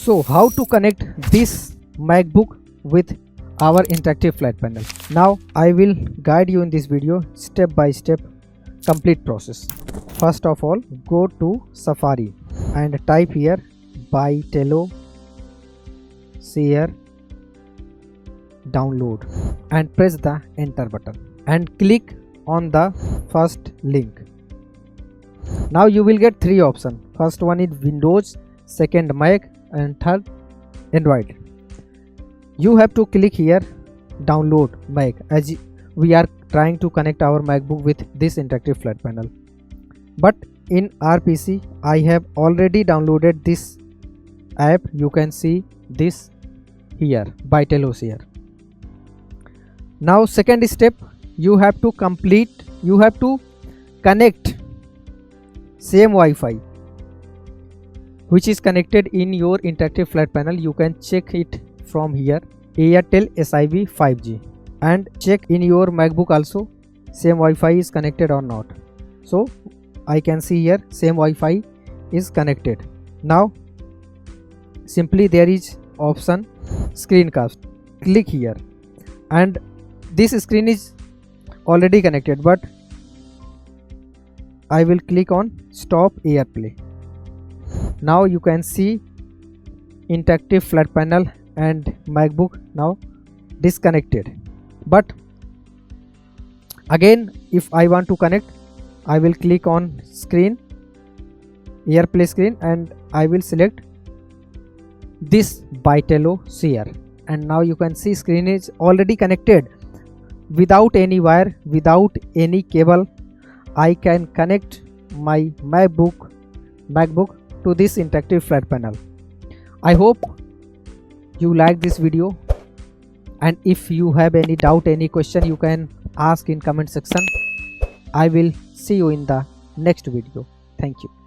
So how to connect this MacBook with our interactive flat panel? Now I will guide you in this video step by step complete process. First of all, go to Safari and type here Bytello share download and press the enter button and click on the first link. Now you will get three options. First one is Windows, second Mac, and third Android. You have to click here download Mac, as we are trying to connect our MacBook with this interactive flat panel. But in our PC I have already downloaded this app. You can see this here, Bytello share. Now second step, you have to connect same Wi-Fi which is connected in your interactive flat panel. You can check it from here, Airtel SIB 5G, and check in your MacBook also same Wi-Fi is connected or not. So I can see here same Wi-Fi is connected. Now simply there is option screencast, click here, and this screen is already connected, but I will click on stop airplay. Now you can see interactive flat panel and MacBook now disconnected. But again, if I want to connect, I will click on screen, airplay screen, and I will select this Bytello share, and now you can see screen is already connected without any wire, without any cable. I can connect my MacBook to this interactive flat panel. I hope you like this video, and if you have any doubt, any question, you can ask in comment section. I will see you in the next video. Thank you.